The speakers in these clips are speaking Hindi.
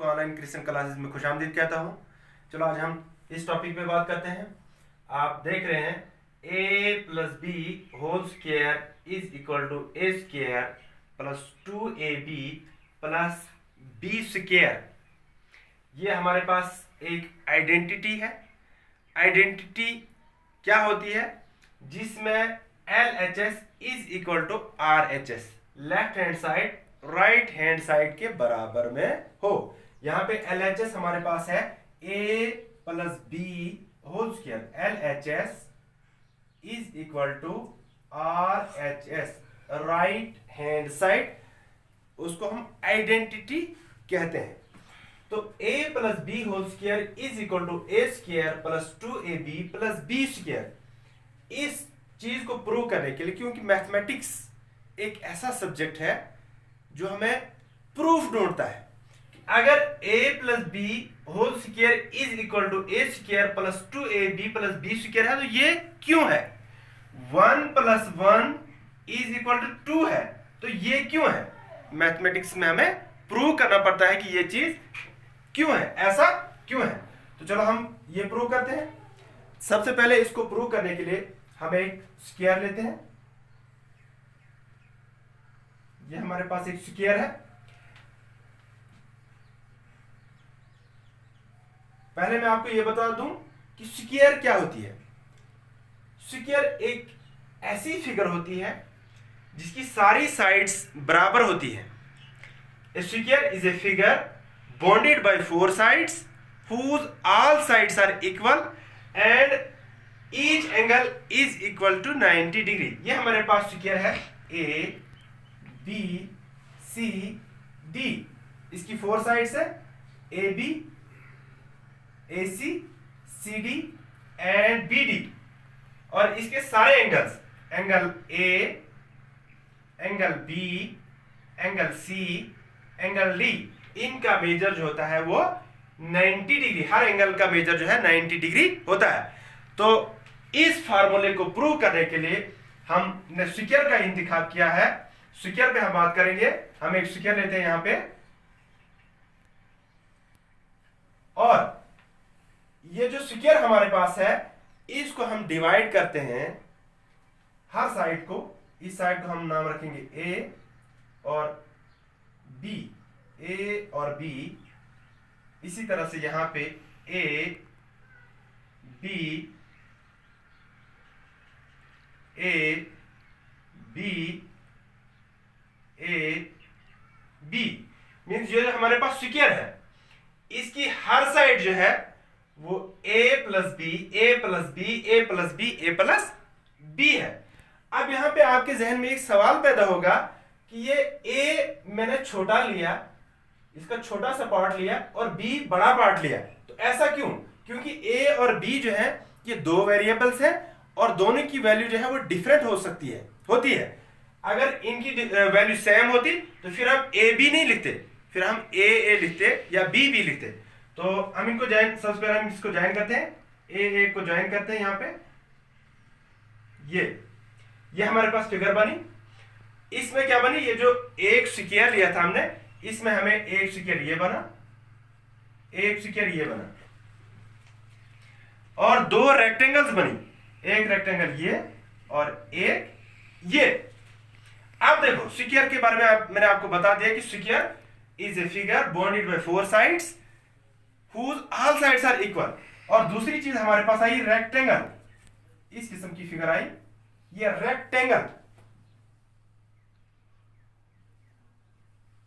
आपको ऑनलाइन क्रिश्चियन क्लासेस में खुशामदीद कहता हूँ। चलो आज हम इस टॉपिक पे बात करते हैं। आप देख रहे हैं a plus B whole square is equal to A square plus 2ab plus B square. ये हमारे पास एक आइडेंटिटी है। आइडेंटिटी क्या होती है? जिसमें LHS is equal to RHS, left hand side right hand side के बराबर में हो। यहाँ पे LHS हमारे पास है a plus B whole square, LHS is equal to RHS, right hand side, उसको हम आइडेंटिटी कहते हैं। तो a plus B whole square is equal to A square plus 2ab plus B square. इस चीज को प्रूव करने के लिए, क्योंकि मैथमेटिक्स एक ऐसा सब्जेक्ट है जो हमें प्रूफ ढूंढता है। अगर a plus B whole square is equal to A square plus 2ab plus B square है, तो ये क्यों है? 1 प्लस 1 इज इक्वल टू 2 है, तो ये क्यों है? मैथमेटिक्स में हमें प्रूव करना पड़ता है कि ये चीज क्यों है, ऐसा क्यों है। तो चलो हम ये प्रूव करते हैं। सबसे पहले इसको प्रूव करने के लिए हम एक स्क्वायर लेते हैं। ये हमारे पास एक स्क्वायर है। पहले मैं आपको ये बता दूं कि स्क्वायर क्या होती है। स्क्वायर एक ऐसी फिगर होती है जिसकी सारी साइड्स बराबर होती है। A square is a figure bounded by 4 sides whose all sides are equal and each angle is equal to 90 degree. ये हमारे पास स्क्वायर है A, B, C, D। इसकी 4 साइड्स है AB, AC, CD and BD। और इसके सारे angles, angle A, angle B, angle C, angle D, इनका मेजर जो होता है वो 90 डिग्री, हर एंगल का मेजर जो है 90 डिग्री होता है। तो इस फार्मूले को प्रूव करने के लिए हमने स्क्वायर का इंतखाब किया है। स्क्वायर पे हम बात करेंगे। हम एक स्क्वायर लेते हैं यहां पे, और ये जो स्क्वायर हमारे पास है इसको हम डिवाइड करते हैं हर साइड को। इस साइड को हम नाम रखेंगे A और B, A और B। इसी तरह से यहां पे A, B, A, B, A, B means ये जो हमारे पास स्क्वायर है इसकी हर साइड जो है वो A plus B, A plus B, A plus B, A plus B है। अब यहां पे आपके जहन में एक सवाल पैदा होगा कि ये A मैंने छोटा लिया, इसका छोटा सा पार्ट लिया, और B बड़ा पार्ट लिया, तो ऐसा क्यों? क्योंकि A और B जो है ये दो वेरिएबल्स हैं और दोनों की वैल्यू जो है वो डिफरेंट हो सकती है, होती है। अगर इनकी वैल्यू सेम होती तो फिर हम AB नहीं लिखते, फिर हम A लिखते या B लिखते। तो हम इनको ज्वाइन, सबसे पहले हम इसको ज्वाइन करते हैं, A को ज्वाइन करते हैं यहाँ पे। ये हमारे पास फिगर बनी। इसमें क्या बनी? ये जो एक स्क्वायर लिया था हमने, इसमें हमें एक स्क्वायर ये बना, एक स्क्वायर ये बना, और दो रेक्टेंगल्स बनी, एक रेक्टेंगल ये और एक ये। अब देखो स्क्वायर के बारे में मैंने आपको बता दिया कि square is a figure bounded by 4 sides whose all sides are equal। और दूसरी चीज हमारे पास आई रेक्टेंगल। इस किस्म की फिगर आई, ये रेक्टेंगल।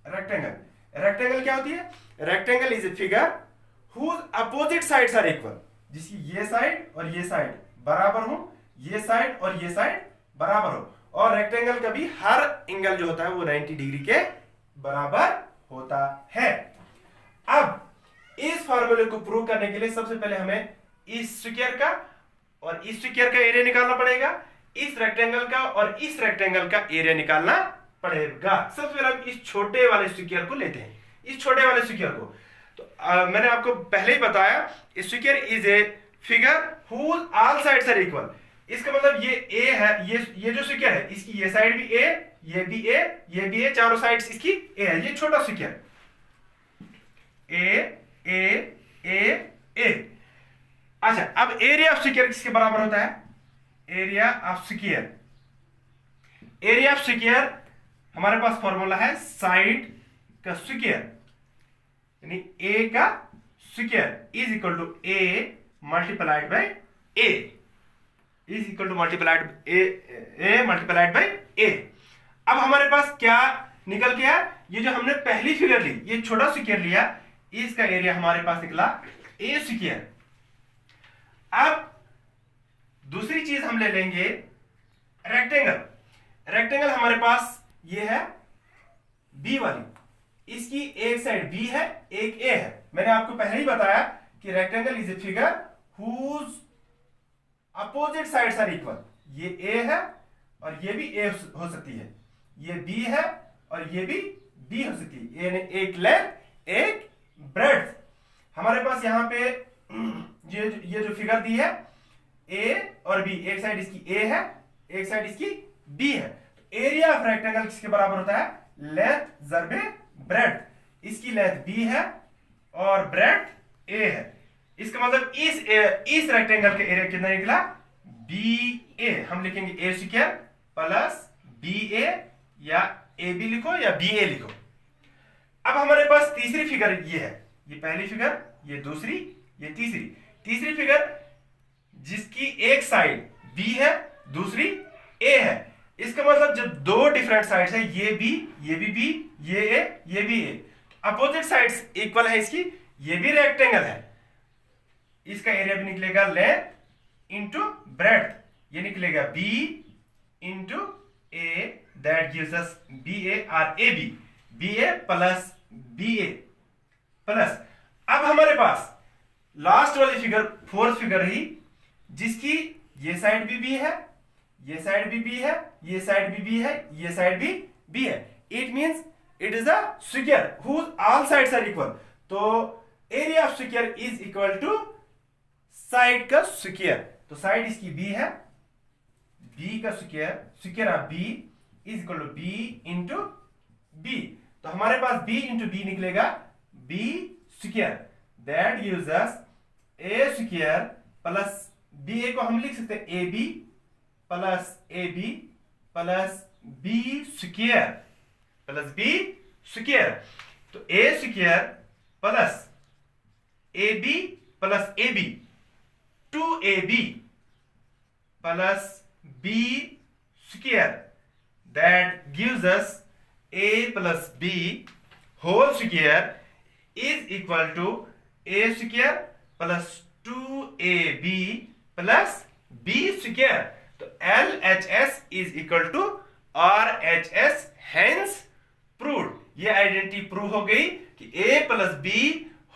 रेक्टेंगल क्या होती है? Rectangle is a figure whose opposite sides are equal, जिसकी ये साइड और ये साइड बराबर हो, ये साइड और ये साइड बराबर हो। और रेक्टेंगल का भी हर एंगल जो होता है वो 90 डिग्री के बराबर होता है। अब इस फार्मूले को प्रूव करने के लिए सबसे पहले हमें इस स्क्वायर का और इस स्क्वायर का एरिया निकालना पड़ेगा, इस रेक्टेंगल का और इस रेक्टेंगल का एरिया निकालना पड़ेगा। सबसे पहले हम इस छोटे वाले स्क्वायर को लेते हैं, इस छोटे वाले स्क्वायर को। तो मैंने आपको पहले ही बताया square is a figure whose all sides are equal। इसका मतलब ये A है, ये जो स्क्वायर है इसकी ये साइड भी A, ये भी A, ये भी A, चारों साइड्स इसकी A है। ये छोटा स्क्वायर ए ए ए। अच्छा, अब एरिया ऑफ स्क्वायर किसके बराबर होता है? Area of square, area of square हमारे पास फॉर्मूला है साइड का स्क्वायर, यानी ए का square is equal to A multiplied by A, is equal to multiplied A multiplied by A. अब हमारे पास क्या निकल गया? ये जो हमने पहली फिगर ली, ये छोटा स्क्वायर लिया, इसका एरिया हमारे पास निकला ए स्क्वायर। अब दूसरी चीज हम ले लेंगे रेक्टेंगल। रेक्टेंगल हमारे पास ये है बी वाली, इसकी एक साइड बी है, एक ए है। मैंने आपको पहले ही बताया कि rectangle is a figure whose opposite sides are equal. ये ए है और ये भी ए हो सकती है, ये बी है और ये भी बी हो सकती है, यानी एक लेंथ एक ब्रेड्थ। हमारे पास यहाँ पे ये जो फिगर दी है ए और बी, एक साइड इसकी ए है, एक साइड इसकी बी है। तो एरिया ऑफ रेक्टेंगल किसके बराबर होता है? लेंथ जरबे ब्रेड्थ। इसकी लेंथ बी है और ब्रेड्थ ए है। इसका मतलब इस रेक्टेंगल के एरिया कितना निकला? बी ए। हम लिखेंगे ए स्क्वायर प्लस बी ए, या ए बी लिखो या बी ए लिखो। अब हमारे पास तीसरी फिगर ये है, ये पहली फिगर, ये दूसरी, ये तीसरी। तीसरी फिगर जिसकी एक साइड बी है, दूसरी ए है। इसका मतलब जब दो डिफरेंट साइड्स है, ये बी, ये भी बी, ये ए, ये भी ए, अपोजिट साइड्स इक्वल है इसकी, ये भी रेक्टेंगल है। इसका एरिया भी निकलेगा लेंथ इंटू ब्रेड्थ, ये निकलेगा B into A, that gives us B A और A B, B A plus B A plus. अब हमारे पास लास्ट वाली फिगर, फोर्थ फिगर रही, जिसकी ये साइड भी बी है, ये साइड भी बी है, ये साइड भी बी है, ये साइड भी बी है। It means it is a square whose all sides are equal. तो area of square is equal to side का स्क्वायर। तो साइड इसकी बी है, बी का square, square of B is equal to B into B. तो हमारे पास बी इंटू बी निकलेगा B square, that gives us A square plus B A को हम लिख सकते हैं A B plus A B plus B square plus B square. तो A square plus A B plus A B, 2ab plus b square, that gives us a plus b whole square is equal to a square plus 2ab plus b square. तो LHS is equal to RHS, hence proved। ये आइडेंटिटी प्रूव हो गई कि a plus b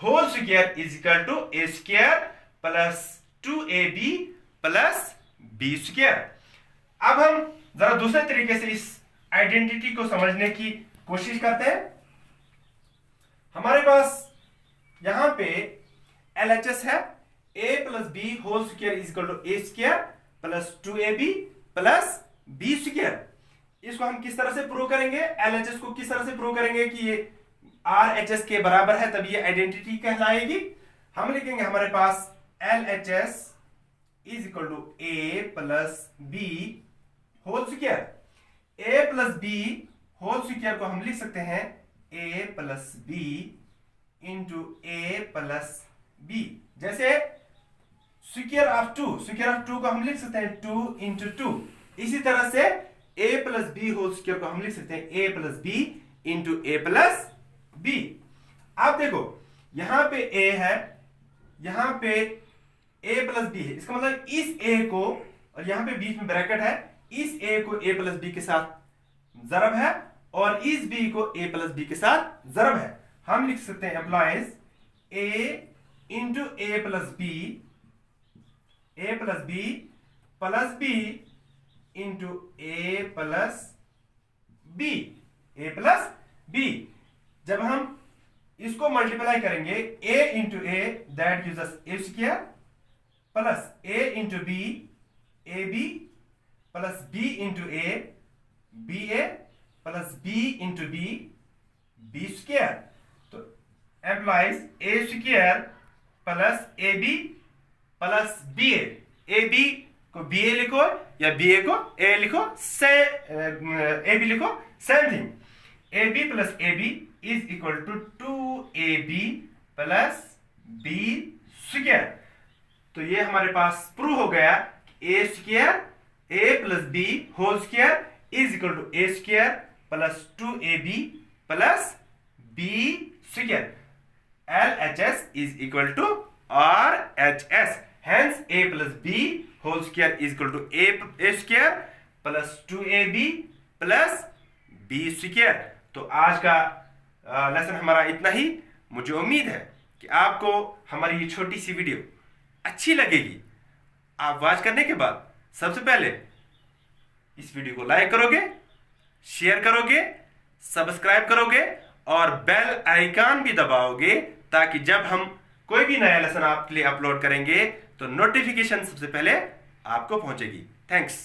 whole square is equal to a square plus 2ab plus b square. अब हम जरा दूसरे तरीके से इस आइडेंटिटी को समझने की कोशिश करते हैं। हमारे पास यहां पे LHS है a plus B whole square is equal to A square plus 2ab plus b square. इसको हम किस तरह से प्रूव करेंगे? LHS को किस तरह से प्रूव करेंगे कि ये RHS के बराबर है, तब ये आइडेंटिटी कहलाएगी। हम लिखेंगे हमारे पास LHS is equal to a plus b whole square। a plus b whole square को हम लिख सकते हैं a plus b into a plus b। जैसे square of 2 को हम लिख सकते हैं 2 into 2। इसी तरह से a plus b whole square को हम लिख सकते हैं a plus b into a plus b। आप देखो यहां पे a है, यहां पे a प्लस बी है, इसका मतलब इस a को, और यहां पे बीच में ब्रैकेट है, इस a को a प्लस बी के साथ जरब है और इस b को a प्लस बी के साथ जरब है। हम लिख सकते हैं implies a into a plus B plus B into a plus B. जब हम इसको मल्टीप्लाई करेंगे a into a, that gives us a square plus a into b A B plus b into a B A plus b into b B square. तो implies A square plus A B plus B A B को बी ए लिखो या बी ए को ए लिखो, ए बी लिखो, same thing. A B plus A B is equal to 2ab plus B square. तो ये हमारे पास प्रूव हो गया A square A plus B whole square is equal to A square plus 2ab plus B square. LHS is equal to RHS. Hence a plus b whole square is equal to a square plus 2ab plus b square। तो आज का लेसन हमारा इतना ही। मुझे उम्मीद है कि आपको हमारी ये छोटी सी वीडियो अच्छी लगेगी। आप वॉच करने के बाद सबसे पहले इस वीडियो को लाइक करोगे, शेयर करोगे, सब्सक्राइब करोगे और बेल आइकन भी दबाओगे, ताकि जब हम कोई भी नया लेसन आपके लिए अपलोड करेंगे तो नोटिफिकेशन सबसे पहले आपको पहुंचेगी। थैंक्स।